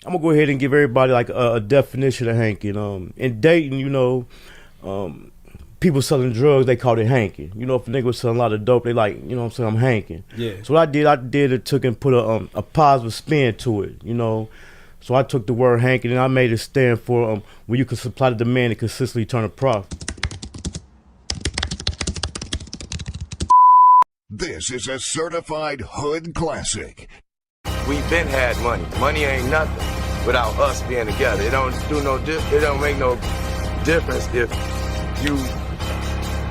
I'm gonna go ahead and give everybody like a definition of hanking. In Dayton, um, people selling drugs, they call it hanking. If a nigga was selling a lot of dope, they like, what I'm saying, I'm hanking. Yeah. So what I did it took and put a positive spin to it. So I took the word hanking and I made it stand for when you can supply the demand and consistently turn a profit. This is a certified hood classic. We've been had money. Money ain't nothing without us being together. It don't do no it don't make no difference if you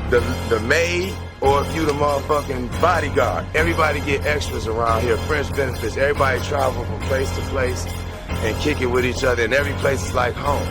the maid or if you the motherfucking bodyguard. Everybody get extras around here, French benefits. Everybody travel from place to place and kick it with each other, and every place is like home.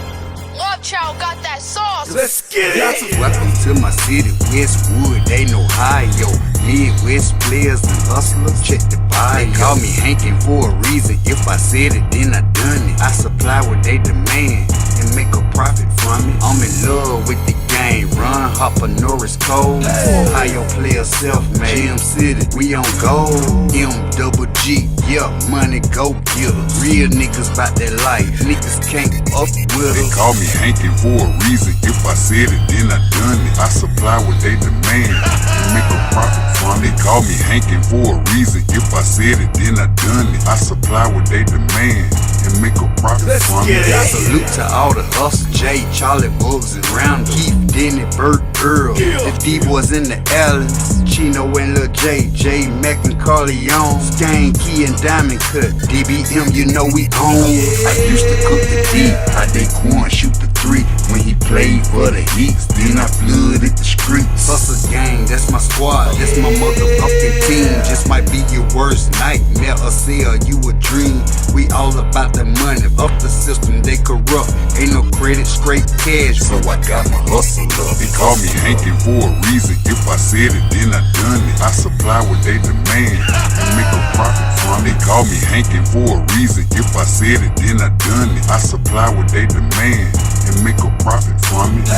Love Child got that sauce. Let's get it. Welcome to my city, Westwood, ain't Ohio. Midwest players and hustlers, check the bio. They call me Hankin for a reason. If I said it, then I done it. I supply what they demand and make a profit from it. I'm in love with the game. Run, Hopper, Norris, Cole. Ohio player self-made. Jam City, we on gold. M-double-G, yeah, money go getters. Real niggas bout that life. Niggas can't up with us. They call me Hankin for a reason. If I said it, then I done it. I supply what they demand and make a profit from it. They call me Hankin for a reason. If I said it, then I done it. I supply what they demand and make a profit from it. Salute to all the hustle, Jay, Charlie, Bugs, and Round, Keith, Denny, Bert, Earl, the D-boys in the alleys, Chino and Lil J, J, Mac and Carleon, Skane, Key and Diamond Cut, DBM, you know we own. I used to cook the D, I did corn, shoot the 3, when he played for the Heats, then I flooded the streets. Hustle gang, that's my squad, that's my motherfucking team, just might be your worst nightmare or sell you a dream. We all about the money, up the system, they corrupt, ain't no credit, straight cash, so I got my hustle up. They call me Hankin for a reason. If I said it, then I done it. I supply what they demand and make a profit from it. They call me Hankin for a reason. If I said it, then I done it. I supply what they demand and make a profit from it.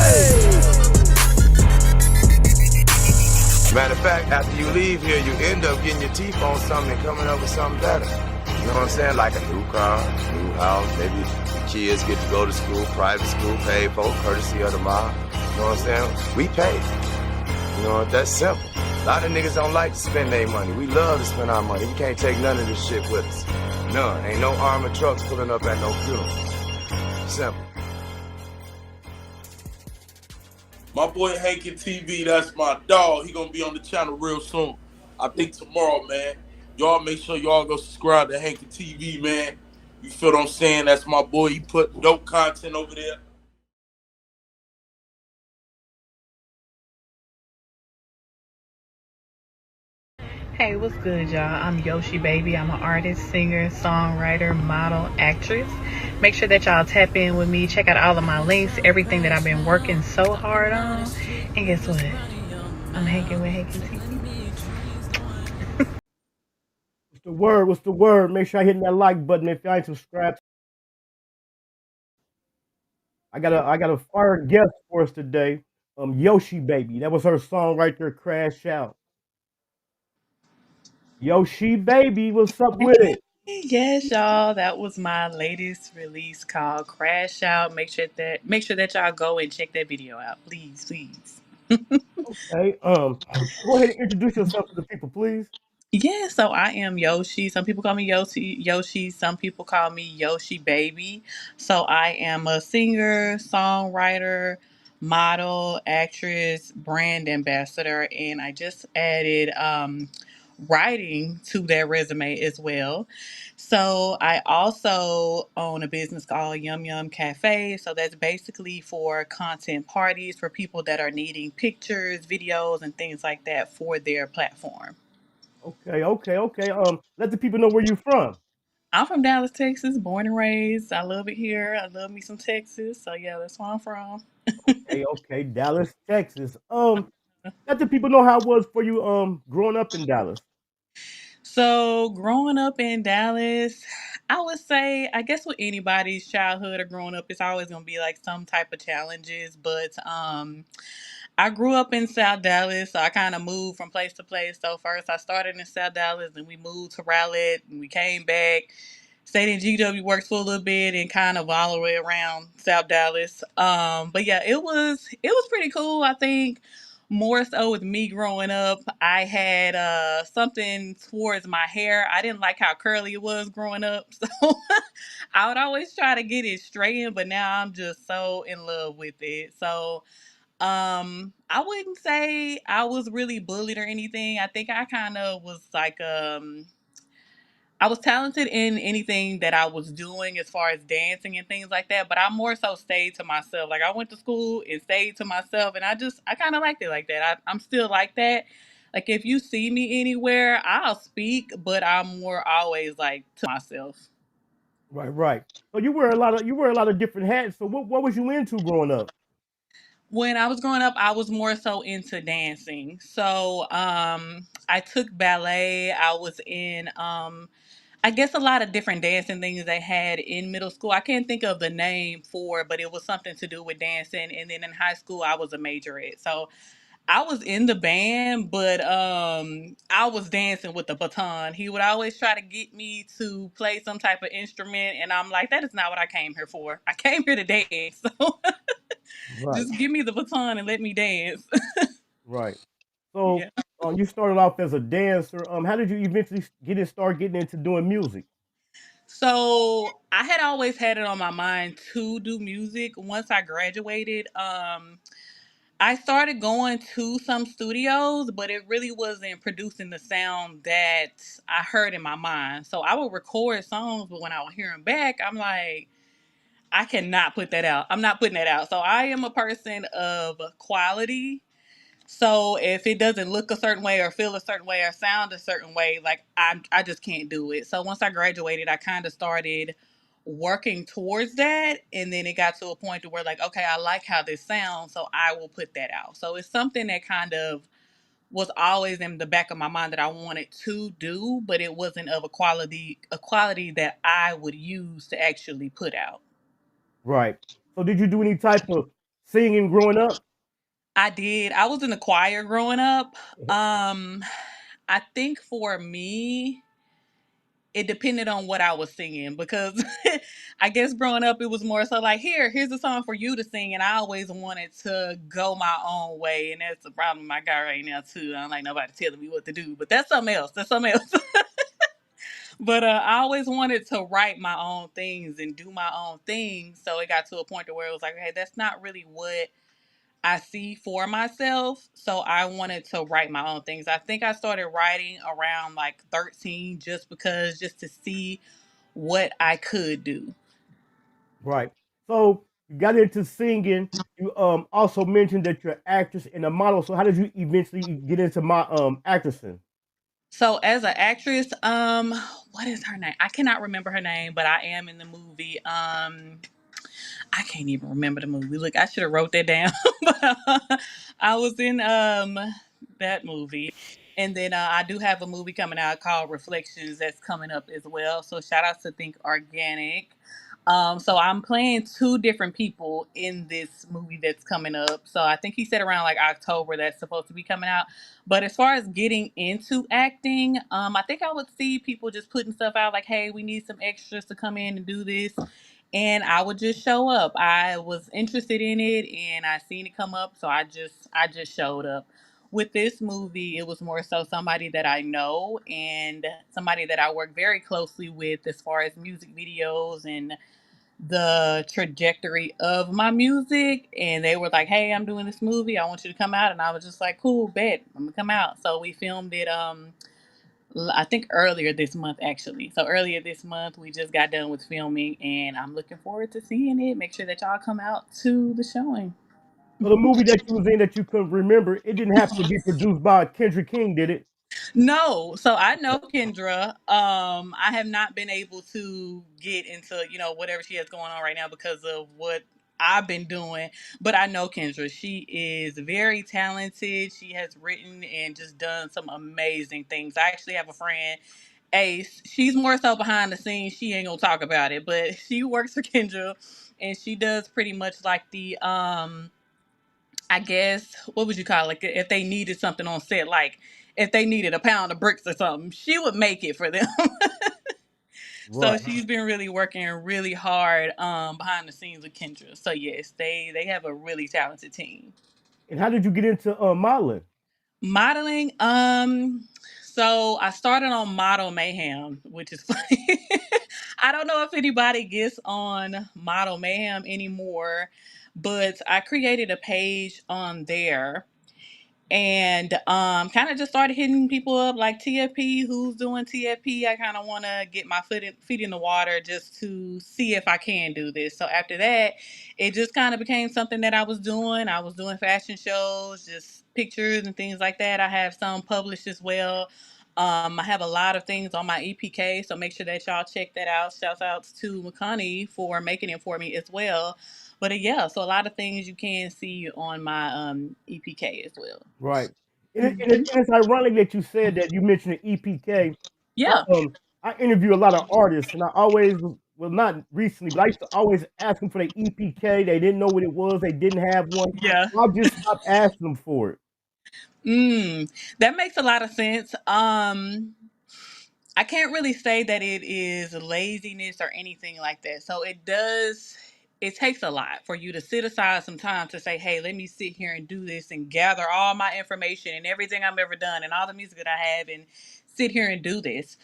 Matter of fact, after you leave here, you end up getting your teeth on something and coming up with something better. You know what I'm saying? Like a new car, new house, maybe the kids get to go to school, private school, paid for, courtesy of the mob. You know what I'm saying? We pay. You know, that's simple. A lot of niggas don't like to spend their money. We love to spend our money. We can't take none of this shit with us. None. Ain't no armored trucks pulling up at no funeral. Simple. My boy Hankin TV, that's my dog. He gonna be on the channel real soon. I think tomorrow, man. Y'all make sure y'all go subscribe to Hankin TV, man. You feel what I'm saying? That's my boy. He put dope content over there. Hey, what's good, y'all? I'm Yoshi, baby. I'm an artist, singer, songwriter, model, actress. Make sure that y'all tap in with me. Check out all of my links, everything that I've been working so hard on. And guess what? I'm hanging with Hankin TV. What's the word? What's the word? Make sure I hit that like button if y'all ain't subscribed. I got a fire guest for us today. Yoshi baby. That was her song right there, Crash Out. Yoshi baby, what's up with it? Yes, y'all. That was my latest release called Crash Out. Make sure that y'all go and check that video out. Please, please. Okay. Go ahead and introduce yourself to the people, please. Yeah, so I am Yoshi. Some people call me Yoshi. Some people call me Yoshi Baby. So I am a singer, songwriter, model, actress, brand ambassador, and I just added writing to that resume as well. So I also own a business called Yum Yum Cafe. So that's basically for content parties for people that are needing pictures, videos, and things like that for their platform. Okay. Let the people know where you from. I'm from Dallas, Texas, born and raised. I love it here. I love me some Texas. So yeah, that's where I'm from. Okay. Dallas, Texas. Let the people know how it was for you growing up in Dallas. So growing up in Dallas, I would say, I guess with anybody's childhood or growing up, it's always gonna be like some type of challenges. But I grew up in South Dallas, so I kind of moved from place to place. So first I started in South Dallas, and we moved to Raleigh, and we came back. stayed in GW, worked for a little bit, and kind of all the way around South Dallas. But yeah, it was pretty cool. I think more so with me growing up, I had something towards my hair. I didn't like how curly it was growing up, so I would always try to get it straightened. But now I'm just so in love with it. So I wouldn't say I was really bullied or anything. I think I kind of was like I was talented in anything that I was doing as far as dancing and things like that, but I more so stayed to myself. Like I went to school and stayed to myself, and I kind of liked it like that. I'm still like that. Like if you see me anywhere, I'll speak, but I'm more always like to myself. Right, right. So you wear a lot of different hats. So what was you into growing up? When I was growing up, I was more so into dancing. So I took ballet. I was in I guess a lot of different dancing things they had in middle school. I can't think of the name for it, but it was something to do with dancing. And then in high school, I was a majorette. So I was in the band, but I was dancing with the baton. He would always try to get me to play some type of instrument, and I'm like, that is not what I came here for. I came here to dance. So Right, just give me the baton and let me dance. right. So Yeah. you started off as a dancer. How did you eventually start getting into doing music? So I had always had it on my mind to do music. Once I graduated, I started going to some studios, but it really wasn't producing the sound that I heard in my mind. So I would record songs, but when I would hear them back, I'm like, I cannot put that out. I'm not putting that out. So I am a person of quality. So if it doesn't look a certain way or feel a certain way or sound a certain way, like I just can't do it. So once I graduated, I kind of started working towards that, and then it got to a point to where like, okay, I like how this sounds, so I will put that out. So it's something that kind of was always in the back of my mind that I wanted to do, but it wasn't of a quality that I would use to actually put out. Right. So did you do any type of singing growing up? I did. I was in the choir growing up. Um I think for me, it depended on what I was singing because I guess growing up it was more so like here's a song for you to sing, and I always wanted to go my own way, and that's the problem I got right now too. I don't like nobody telling me what to do, but that's something else. That's something else. But I always wanted to write my own things and do my own things, so it got to a point to where it was like, hey, that's not really what I see for myself. So I wanted to write my own things. I think I started writing around like 13 just to see what I could do. Right. So you got into singing. You also mentioned that you're an actress and a model. So how did you eventually get into my actressing? So as an actress, what is her name? I cannot remember her name, but I am in the movie. I can't even remember the movie. Look, I should have wrote that down. But I was in that movie. And then I do have a movie coming out called Reflections that's coming up as well. So shout out to Think Organic. So I'm playing two different people in this movie that's coming up. So I think he said around like October that's supposed to be coming out. But as far as getting into acting, I think I would see people just putting stuff out like, hey, we need some extras to come in and do this, and I would just show up. I was interested in it and I seen it come up, so I just showed up. With this movie, it was more so somebody that I know and somebody that I work very closely with as far as music videos and the trajectory of my music. And they were like, "Hey, I'm doing this movie. I want you to come out." And I was just like, "Cool, bet. I'm gonna come out." So we filmed it I think earlier this month, actually. So earlier this month, we just got done with filming, and I'm looking forward to seeing it. Make sure that y'all come out to the showing. So the movie that you was in that you couldn't remember, it didn't happen to be produced by Kendrick King, did it? No, so I know Kendra. I have not been able to get into whatever she has going on right now because of what I've been doing, but I know Kendra. She is very talented. She has written and just done some amazing things. I actually have a friend, Ace. She's more so behind the scenes. She ain't gonna talk about it, but she works for Kendra, and she does pretty much like the I guess what would you call it? Like if they needed something on set, like if they needed a pound of bricks or something, she would make it for them. So Right. she's been really working really hard behind the scenes with Kendra. So yes, they have a really talented team. And how did you get into modeling? Modeling, so I started on Model Mayhem, which is funny. I don't know if anybody gets on Model Mayhem anymore, but I created a page on there and kind of just started hitting people up like TFP, who's doing TFP. I kind of want to get my feet in the water just to see if I can do this. So after that, it just kind of became something that I was doing. I was doing fashion shows, just pictures and things like that. I have some published as well. I have a lot of things on my EPK, so make sure that y'all check that out. Shouts outs to McConaughey for making it for me as well. But yeah, so a lot of things you can see on my EPK as well. Right. And it's ironic that you said that you mentioned the EPK. I, Yeah, I interview a lot of artists, and I always, well, not recently, but I used to always ask them for their EPK. They didn't know what it was. They didn't have one. yeah. I just stopped asking them for it. That makes a lot of sense. I can't really say that it is laziness or anything like that. So it takes a lot for you to sit aside some time to say, hey, let me sit here and do this and gather all my information and everything I've ever done and all the music that I have and sit here and do this.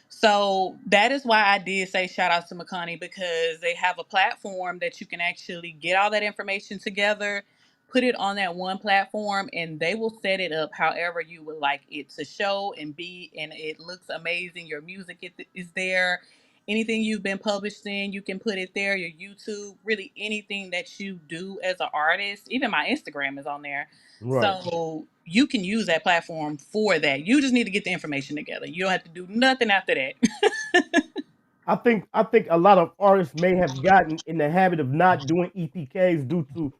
So that is why I did say shout out to McConaughey, because they have a platform that you can actually get all that information together, put it on that one platform, and they will set it up however you would like it to show and be, and it looks amazing. Your music is there. Anything you've been published in, you can put it there. Your YouTube, really anything that you do as an artist, even my Instagram is on there. Right. So you can use that platform for that. You just need to get the information together. You don't have to do nothing after that. I think a lot of artists may have gotten in the habit of not doing EPKs due to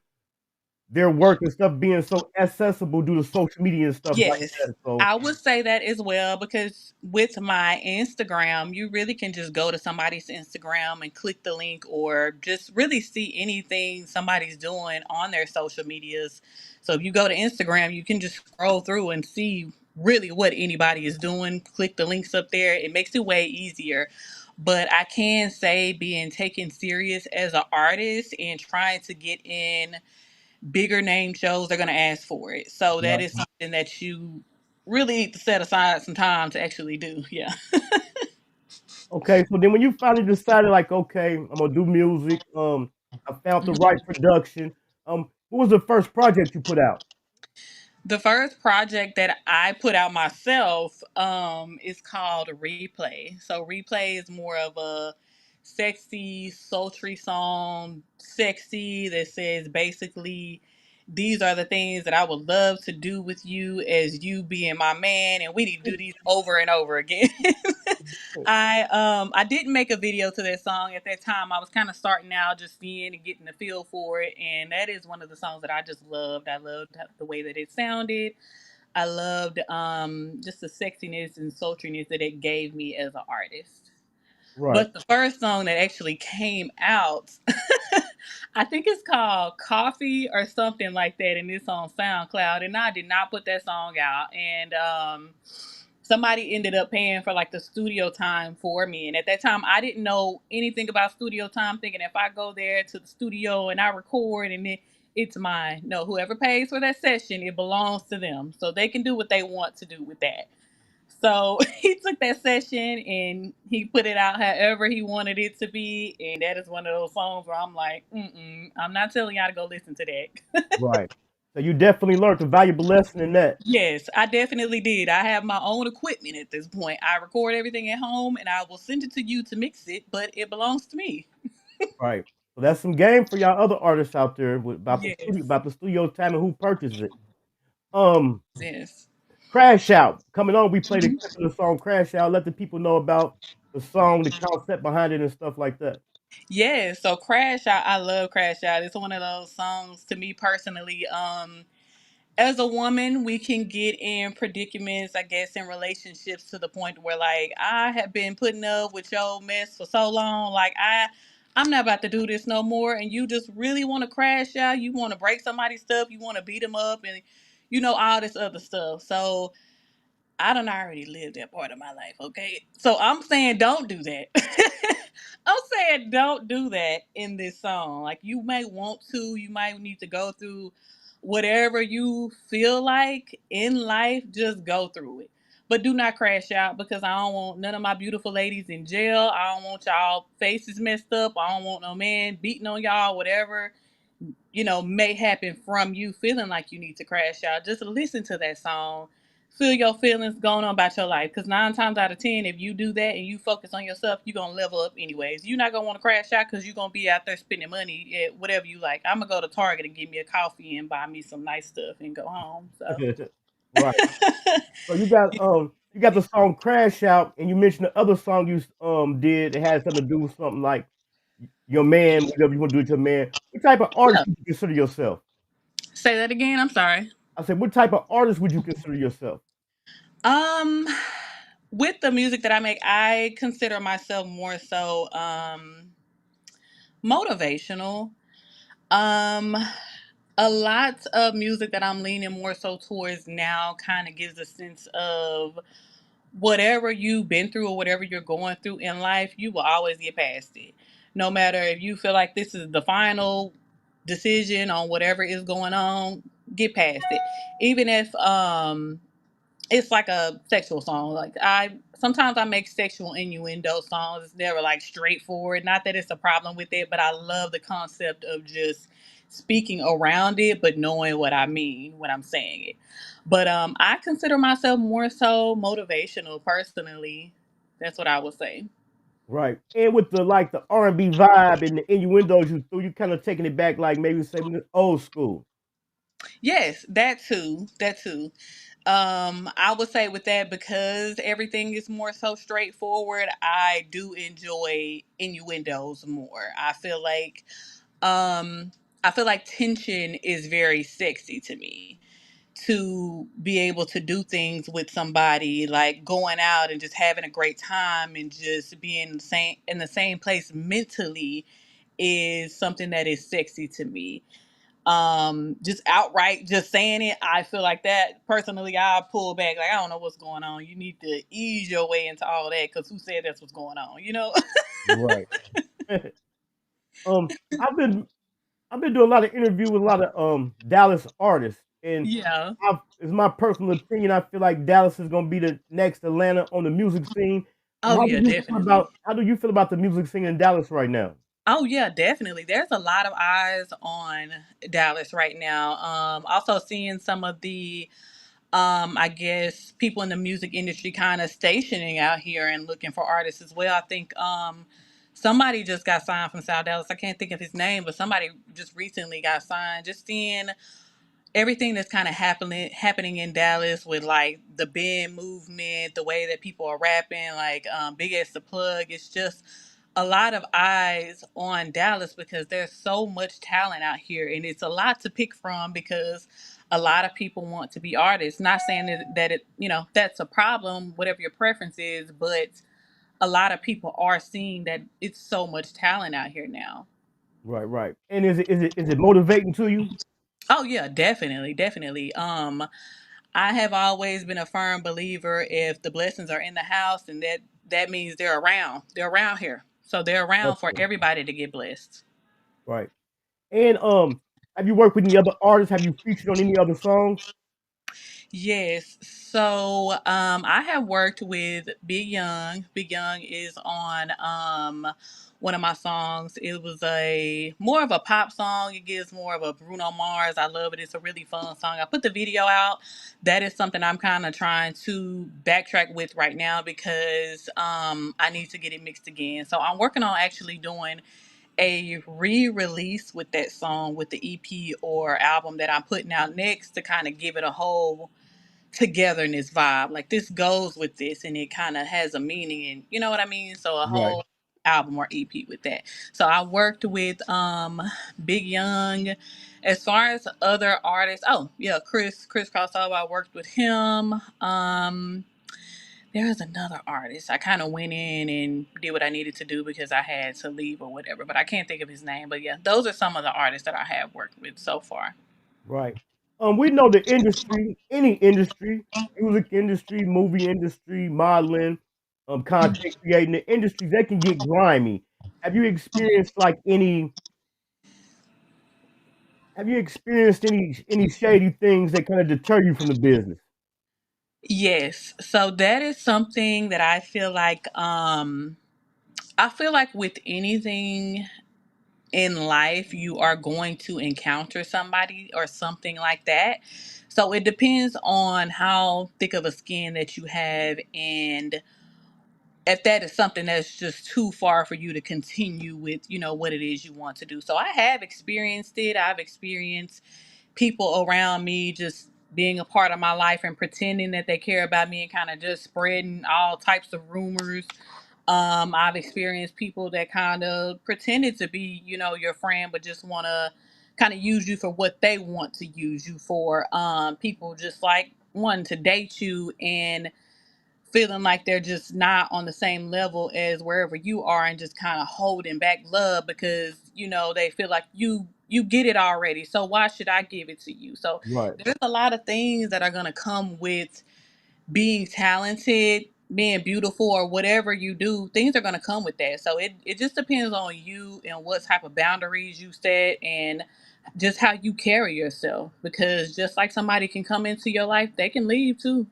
their work and stuff being so accessible due to social media and stuff like Yes, that. So I would say that as well, because with my Instagram, you really can just go to somebody's Instagram and click the link or just really see anything somebody's doing on their social medias. So if you go to Instagram, you can just scroll through and see really what anybody is doing. Click the links up there. It makes it way easier. But I can say being taken serious as an artist and trying to get in bigger name shows, they're going to ask for it. So that right. is something that you really need to set aside some time to actually do. Yeah. Okay, so then when you finally decided, like, okay, I'm gonna do music, I found the right production. What was the first project you put out? The first project that I put out myself is called Replay. So Replay is more of a sexy, sultry song, sexy, that says basically these are the things that I would love to do with you as you being my man, and we need to do these over and over again. I didn't make a video to that song at that time. I was kind of starting out, just seeing and getting the feel for it, and that is one of the songs that I just loved. I loved the way that it sounded. I loved just the sexiness and sultriness that it gave me as an artist. Right, But the first song that actually came out, I think it's called Coffee or something like that, and it's on SoundCloud. And I did not put that song out. And somebody ended up paying for like the studio time for me. And at that time, I didn't know anything about studio time, thinking if I go there to the studio and I record and then it's mine. No, whoever pays for that session, it belongs to them. So they can do what they want to do with that. So he took that session and he put it out however he wanted it to be. And that is one of those songs where I'm like, I'm not telling y'all to go listen to that. right. So you definitely learned a valuable lesson in that. Yes, I definitely did. I have my own equipment at this point. I record everything at home and I will send it to you to mix it, but it belongs to me. Right. So that's some game for y'all other artists out there Yes. about the studio time and who purchased it. Um, Yes. Crash Out coming on. We played a clip of the song Crash Out. Let the people know about the song, the concept behind it, and stuff like that. Yes. So Crash Out, I love Crash Out. It's one of those songs to me personally. As a woman, we can get in predicaments, I guess, in relationships to the point where like I have been putting up with your mess for so long. Like I'm not about to do this no more. And you just really want to crash out. You want to break somebody's stuff. You want to beat them up and all this other stuff. So I done already lived that part of my life, okay? So I'm saying don't do that. I'm saying don't do that in this song. Like you might want to, you might need to go through whatever you feel like in life, just go through it. But do not crash out because I don't want none of my beautiful ladies in jail. I don't want y'all faces messed up. I don't want no man beating on y'all, whatever may happen from you feeling like you need to crash out. Just listen to that song, feel your feelings going on about your life. Because 9 times out of 10, if you do that and you focus on yourself, you're going to level up anyways. You're not going to want to crash out because you're going to be out there spending money at whatever you like. I'm going to go to Target and get me a coffee and buy me some nice stuff and go home. So, Right. So you got the song "Crash Out," and you mentioned the other song you did. It had something to do with something like your man, whatever you want to do with your man. What type of yeah. artist would you consider yourself? Say that again. I'm sorry. I said, what type of artist would you consider yourself? Um, with the music that I make, I consider myself more so motivational. Um, a lot of music that I'm leaning more so towards now kind of gives a sense of whatever you've been through or whatever you're going through in life, you will always get past it. No matter if you feel like this is the final decision on whatever is going on, get past it. Even if it's like a sexual song. Like I sometimes I make sexual innuendo songs. It's never like straightforward. Not that it's a problem with it, but I love the concept of just speaking around it, but knowing what I mean when I'm saying it. But I consider myself more so motivational personally. That's what I would say. Right. And with the R&B vibe and the innuendos you threw, you kind of taking it back like maybe say old school. Yes, that too. That too. I would say with that because everything is more so straightforward, I do enjoy innuendos more. Um I feel like tension is very sexy to me. To be able to do things with somebody like going out and just having a great time and just being the same place mentally is something that is sexy to me. Just outright just saying it, I feel like that personally I pull back. Like I don't know what's going on, you need to ease your way into all that because who said that's what's going on? Right. um, I've been I've been doing a lot of interview with a lot of Dallas artists, and Yeah. it's my personal opinion. I feel like Dallas is gonna be the next Atlanta on the music scene. Oh yeah, definitely. How do you feel about the music scene in Dallas right now? Oh yeah, definitely. There's a lot of eyes on Dallas right now. Also seeing some of the I guess people in the music industry kind of stationing out here and looking for artists as well. I think somebody just got signed from South Dallas. I can't think of his name, but somebody just recently got signed. Just seeing everything that's kind of happening in Dallas with like the band movement, the way that people are rapping, like Big as the Plug. It's just a lot of eyes on Dallas because there's so much talent out here, and it's a lot to pick from because a lot of people want to be artists. Not saying that that's a problem, whatever your preference is, but a lot of people are seeing that it's so much talent out here now. Right, right. And is it motivating to you? Oh yeah, definitely, definitely. I have always been a firm believer if the blessings are in the house, and that means they're around. They're around here. So they're around for Definitely. everybody to get blessed. Right. And have you worked with any other artists? Have you featured on any other songs? Yes. So I have worked with Big Young. Big Young is on one of my songs. It was a more of a pop song. It gives more of a Bruno Mars. I love it. It's a really fun song. I put the video out. That is something I'm kind of trying to backtrack with right now because I need to get it mixed again. So I'm working on actually doing a re-release with that song with the EP or album that I'm putting out next to kind of give it a whole togetherness vibe. Like this goes with this and it kind of has a meaning and you know what I mean? So a Right. whole album or EP with that. So I worked with Big Young. As far as other artists, oh yeah, Chris Crossover, I worked with him. There was another artist. I kind of went in and did what I needed to do because I had to leave or whatever, but I can't think of his name. But yeah, those are some of the artists that I have worked with so far. Right. We know the industry, any industry, music industry, movie industry, modeling, content creating, the industries, they can get grimy. Have you experienced like any? Have you experienced any shady things that kind of deter you from the business? Yes. So that is something that I feel like with anything in life you are going to encounter somebody or something like that. So it depends on how thick of a skin that you have, and if that is something that's just too far for you to continue with, what it is you want to do. So I have experienced it. I've experienced people around me just being a part of my life and pretending that they care about me and kind of just spreading all types of rumors. I've experienced people that kind of pretended to be, your friend, but just want to kind of use you for what they want to use you for. People just like wanting to date you and feeling like they're just not on the same level as wherever you are, and just kind of holding back love because they feel like you get it already, so why should I give it to you? So Right. there's a lot of things that are going to come with being talented, being beautiful, or whatever you do. Things are going to come with that. So it just depends on you and what type of boundaries you set, and just how you carry yourself, because just like somebody can come into your life, they can leave too.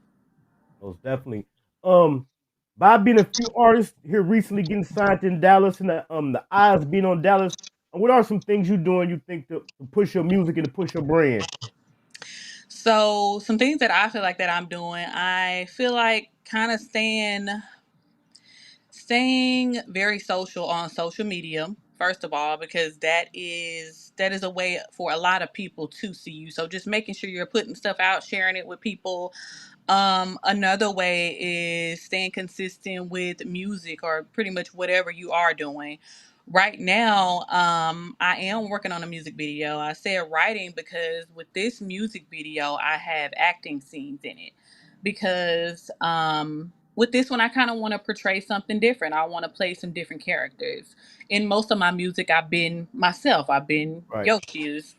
Most definitely. Um, by being a few artists here recently getting signed in Dallas and the eyes being on Dallas, what are some things you doing you think to push your music and to push your brand? So some things that I feel like that I'm doing, I feel like kind of staying very social on social media. First of all, because that is a way for a lot of people to see you. So just making sure you're putting stuff out, sharing it with people. Another way is staying consistent with music or pretty much whatever you are doing. Right now, I am working on a music video. I said writing because with this music video, I have acting scenes in it. Because with this one, I kind of want to portray something different. I want to play some different characters. In most of my music, I've been myself. I've been Right. Yoshi's.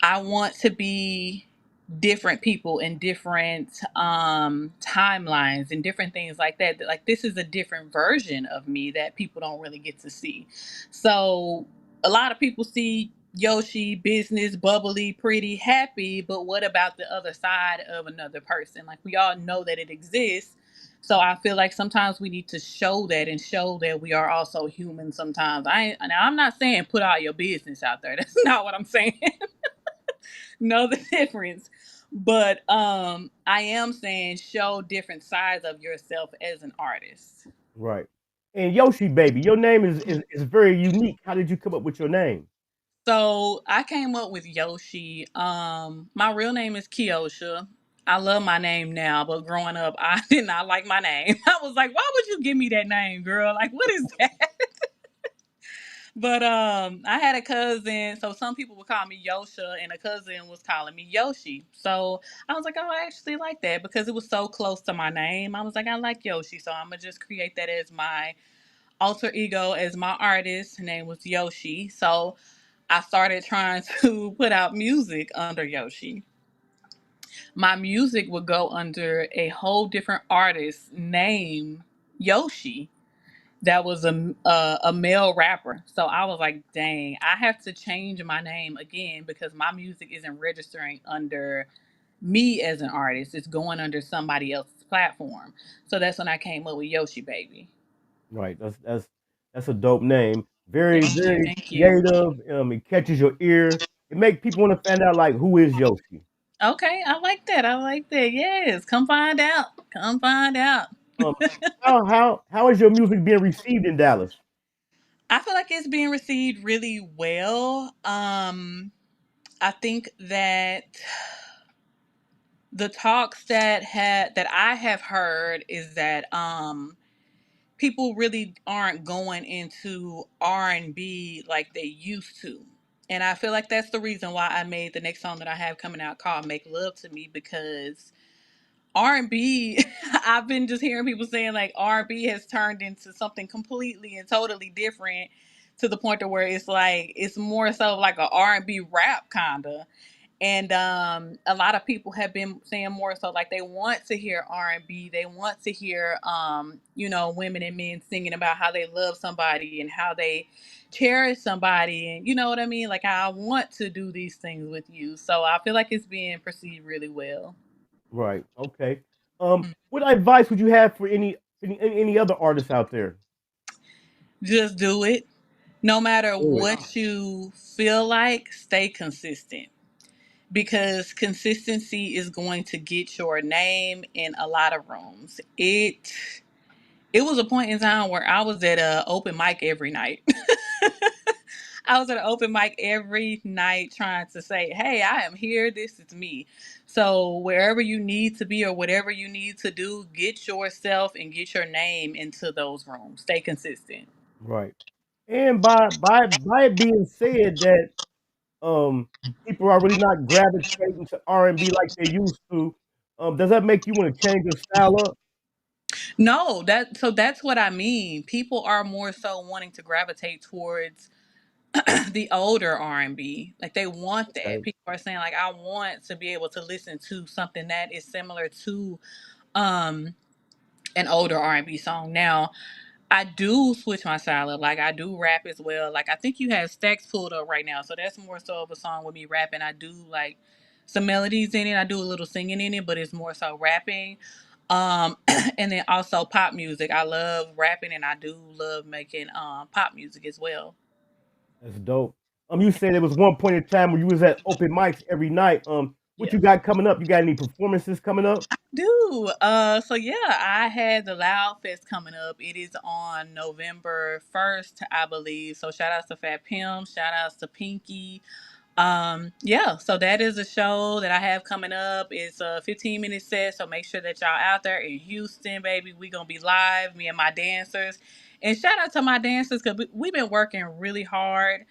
I want to be different people in different timelines and different things like that. Like, this is a different version of me that people don't really get to see. So a lot of people see Yoshi, business, bubbly, pretty, happy, but what about the other side of another person? Like, we all know that it exists. So I feel like sometimes we need to show that and show that we are also human sometimes. Now I'm not saying put all your business out there. That's not what I'm saying. Know the difference. But I am saying show different sides of yourself as an artist. Right. And Yoshi baby, your name is very unique. How did you come up with your name? So I came up with Yoshi. My real name is Kiosha. I love my name now, but growing up, I did not like my name. I was like, why would you give me that name, girl? Like, what is that? But I had a cousin, so some people would call me Yosha, and a cousin was calling me Yoshi. So I was like, oh, I actually like that because it was so close to my name. I was like, I like Yoshi, so I'm gonna just create that as my alter ego, as my artist. Her name was Yoshi. So I started trying to put out music under Yoshi. My music would go under a whole different artist named Yoshi, that was a male rapper. So I was like, dang, I have to change my name again because my music isn't registering under me as an artist. It's going under somebody else's platform. So that's when I came up with Yoshi Baby. Right. That's a dope name. Very, Thank you, very thank you. creative. It catches your ear. It makes people want to find out like who is Yoshi. Okay, I like that. I like that. Yes, come find out. Come find out. Um, how is your music being received in Dallas? I feel like it's being received really well. I think that the talks that I have heard is that people really aren't going into R&B like they used to. And I feel like that's the reason why I made the next song that I have coming out called Make Love to Me, because R&B I've been just hearing people saying like R&B has turned into something completely and totally different, to the point to where it's like it's more so like a R&B rap kind of. And a lot of people have been saying more so like they want to hear R&B. They want to hear women and men singing about how they love somebody and how they cherish somebody, and you know what I mean? Like, I want to do these things with you. So I feel like it's being perceived really well. Right. Okay. What advice would you have for any other artists out there? Just do it. No matter Do it. what you feel like, stay consistent, because consistency is going to get your name in a lot of rooms. It was a point in time where I was at a open mic every night. I was at an open mic every night trying to say, "Hey, I am here. This is me." So wherever you need to be or whatever you need to do, get yourself and get your name into those rooms. Stay consistent. Right. And by it being said that people are really not gravitating to R&B like they used to, does that make you want to change your style up? No, that's what I mean. People are more so wanting to gravitate towards the older R&B. Like, they want that. Okay. People are saying like, I want to be able to listen to something that is similar to um an older R&B song. Now, I do switch my style up. Like, I do rap as well. Like, I think you have Stacks pulled up right now, so that's more so of a song with me rapping. I do like some melodies in it. I do a little singing in it, but it's more so rapping. And then also pop music. I love rapping, and I do love making pop music as well. That's dope. You said there was one point in time where you was at open mics every night. What Yeah. you got coming up? You got any performances coming up? Do so yeah, I had the Loud Fest coming up. It is on November 1st, I believe. So shout outs to Fat Pim, shout outs to Pinky. Yeah, so that is a show that I have coming up. It's a 15-minute set, so make sure that y'all out there in Houston, baby. We gonna be live, me and my dancers. And shout out to my dancers, because we've been working really hard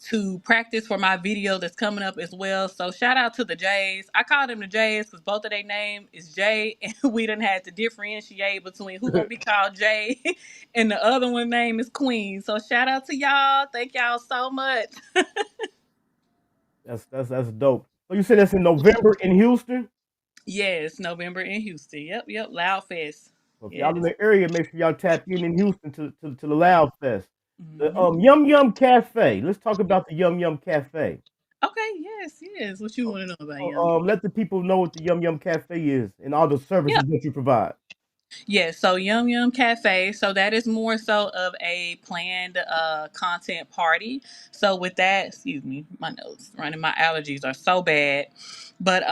to practice for my video that's coming up as well. So shout out to the J's. I call them the J's because both of their name is Jay, and we done had to differentiate between who gonna be called Jay and the other one name is Queen. So shout out to y'all. Thank y'all so much. That's dope. So you said that's in November in Houston. Yes, November in Houston. Yep. Loud Fest. So if y'all in Yes. the area, make sure y'all tap in Houston to the Loud Fest. The Hmm. Yum Yum Cafe. Let's talk about the Yum Yum Cafe. Okay. Yes. What you want to know about So, Yum? let the people know what the Yum Yum Cafe is and all the Yeah. services that you provide. Yes, so Yum Yum Cafe. So that is more so of a planned content party. So with that, excuse me, my nose running, my allergies are so bad. But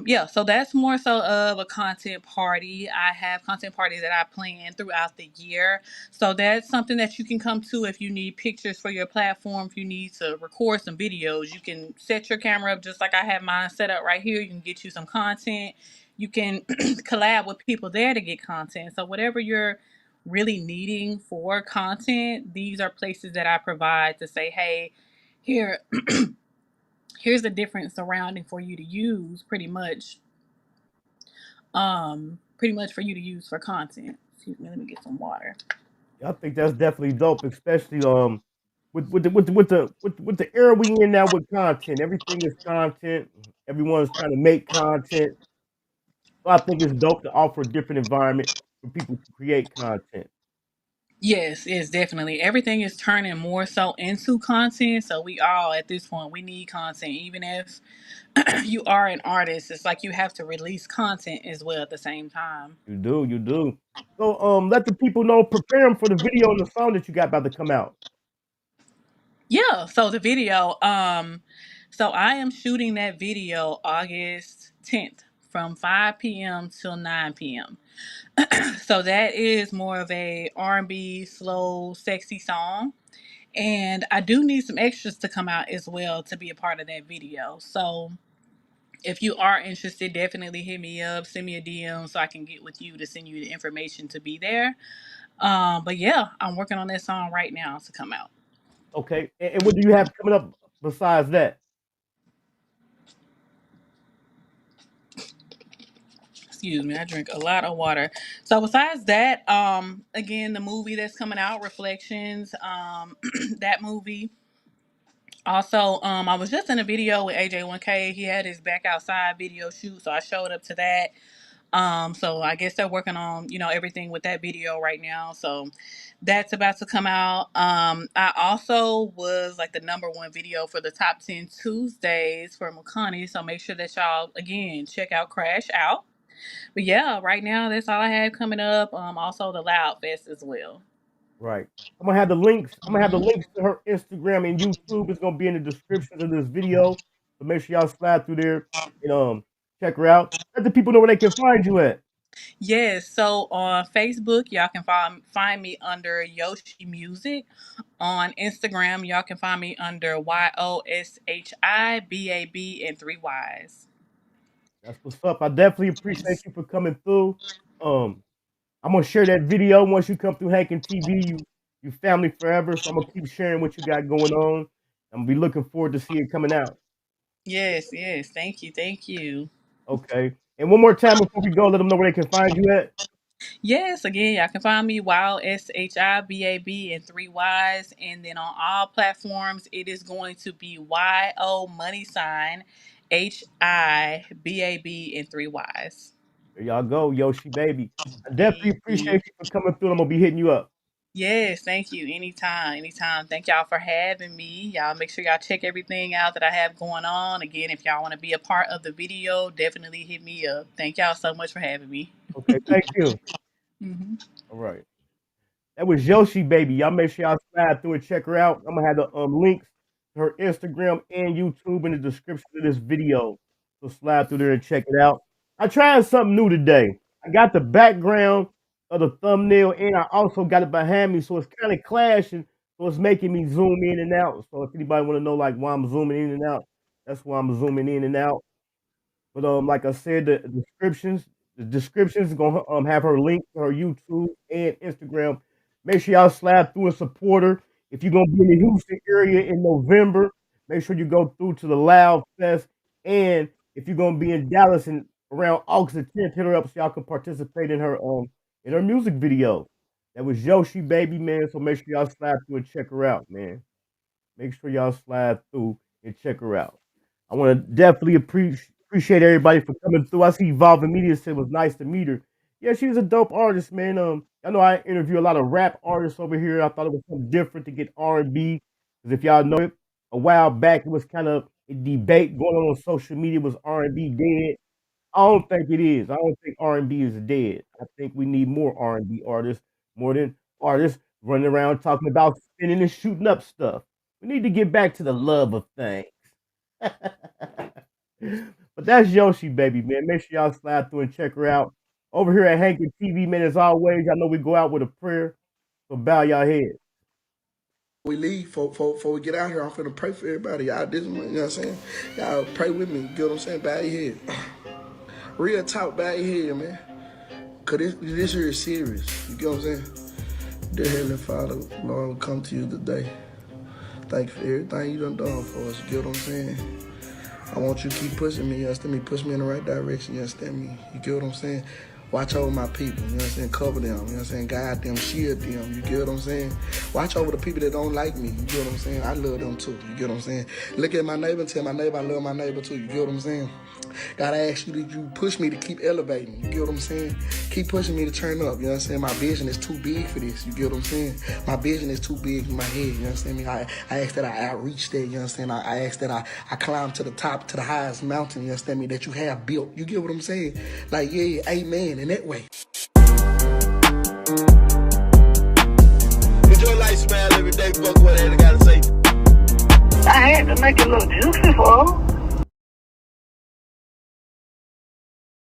yeah, so that's more so of a content party. I have content parties that I plan throughout the year. So that's something that you can come to if you need pictures for your platform, if you need to record some videos. You can set your camera up just like I have mine set up right here. You can get you some content. You can collab with people there to get content. So whatever you're really needing for content, these are places that I provide to say, hey, here here's a different surrounding for you to use, pretty much for you to use for content. Excuse me, let me get some water. I think that's definitely dope, especially with the era we in now with content. Everything is content. Everyone's trying to make content. So I think it's dope to offer a different environment for people to create content. Yes, definitely. Everything is turning more so into content. So we all at this point we need content. Even if you are an artist, it's like you have to release content as well at the same time. You do. So let the people know, prepare them for the video and the song that you got about to come out. Yeah, so the video, so I am shooting that video August 10th from 5 p.m. till 9 p.m. So that is more of a R&B slow sexy song, and I do need some extras to come out as well to be a part of that video. So if you are interested, definitely hit me up, send me a DM so I can get with you to send you the information to be there. But yeah, I'm working on that song right now to come out. Okay. And what do you have coming up besides that? Excuse me, I drink a lot of water. So besides that, again, the movie that's coming out, Reflections, that movie Also, I was just in a video with AJ1K. He had his back outside video shoot, so I showed up to that. So I guess they're working on, everything with that video right now. So that's about to come out. I also was like the #1 video for the top 10 Tuesdays for McConaughey. So make sure that y'all again check out Crash Out. But yeah, right now that's all I have coming up. Also the Loud Fest as well. Right. I'm gonna have the links. I'm gonna have the links to her Instagram and YouTube. It's gonna be in the description of this video. So make sure y'all slide through there and check her out. Let the people know where they can find you at. Yes, so on Facebook, y'all can find me under Yoshi Music. On Instagram, y'all can find me under YOSHIBAB and 3 Ys. That's what's up. I definitely appreciate you for coming through. I'm gonna share that video once you come through Hankin TV. You family forever. So I'm gonna keep sharing what you got going on. I'm gonna be looking forward to see it coming out. Yes, thank you. Okay. And one more time before we go, let them know where they can find you at. Yes, again, y'all can find me YOSHIBAB and 3 Ys. And then on all platforms, it is going to be YO money sign HIBAB and 3 Ys. There y'all go, Yoshi baby. I definitely Thank appreciate you. you for coming through. I'm gonna be hitting you up. Yes, thank you. Anytime. Thank y'all for having me. Y'all make sure y'all check everything out that I have going on. Again, if y'all want to be a part of the video, definitely hit me up. Thank y'all so much for having me. Okay, thank you. Hmm. All right. That was Yoshi baby. Y'all make sure y'all slide through and check her out. I'm gonna have the links to her Instagram and YouTube in the description of this video. So slide through there and check it out. I tried something new today. I got the background of the thumbnail and I also got it behind me, so it's kind of clashing. So it's making me zoom in and out. So if anybody want to know like why I'm zooming in and out, that's why I'm zooming in and out. But like I said, the descriptions is gonna have her link to her YouTube and Instagram. Make sure y'all slide through and support her. If you're gonna be in the Houston area in November, make sure you go through to the Loud Fest. And if you're gonna be in Dallas and around August the 10th, hit her up so y'all can participate in her music video. That was Yoshi baby, man. So make sure y'all slide through and check her out, man. Make sure y'all slide through and check her out. I want to definitely appreciate everybody for coming through. I see Evolving Media said it was nice to meet her. Yeah, she's a dope artist, man. I know I interview a lot of rap artists over here. I thought it was something different to get R&B. Because if y'all know it, a while back it was kind of a debate going on social media. Was R&B dead? I don't think it is. I don't think R&B is dead. I think we need more R&B artists, more than artists running around talking about spinning and shooting up stuff. We need to get back to the love of things. But that's Yoshi, baby, man. Make sure y'all slide through and check her out. Over here at Hankin TV, man, as always, I know we go out with a prayer. So bow y'all heads. We leave, before we get out here, I'm finna pray for everybody. Y'all, you know what I'm saying? Y'all pray with me. You get what I'm saying? Bow your head. Real talk, bow your head, man. Because this here is serious. You get what I'm saying? Dear Heavenly Father, Lord, we come to you today. Thank you for everything you done for us. You get what I'm saying? I want you to keep pushing me. You understand me? Push me in the right direction. You understand me? You get what I'm saying? Watch over my people. You know what I'm saying? Cover them. You know what I'm saying? Guide them. Shield them. You get what I'm saying? Watch over the people that don't like me. You get what I'm saying? I love them too. You get what I'm saying? Look at my neighbor and tell my neighbor I love my neighbor too. You get what I'm saying? God, I ask you that you push me to keep elevating. You get what I'm saying? Keep pushing me to turn up. You know what I'm saying? My vision is too big for this. You get what I'm saying? My vision is too big in my head. You understand me? I ask that I reach there. You understand? I ask that I climb to the top, to the highest mountain. You understand me? That you have built. You get what I'm saying? Like, yeah, amen, in that way. Enjoy life, smile every day. Fuck what I gotta say. I had to make it look juicy for her.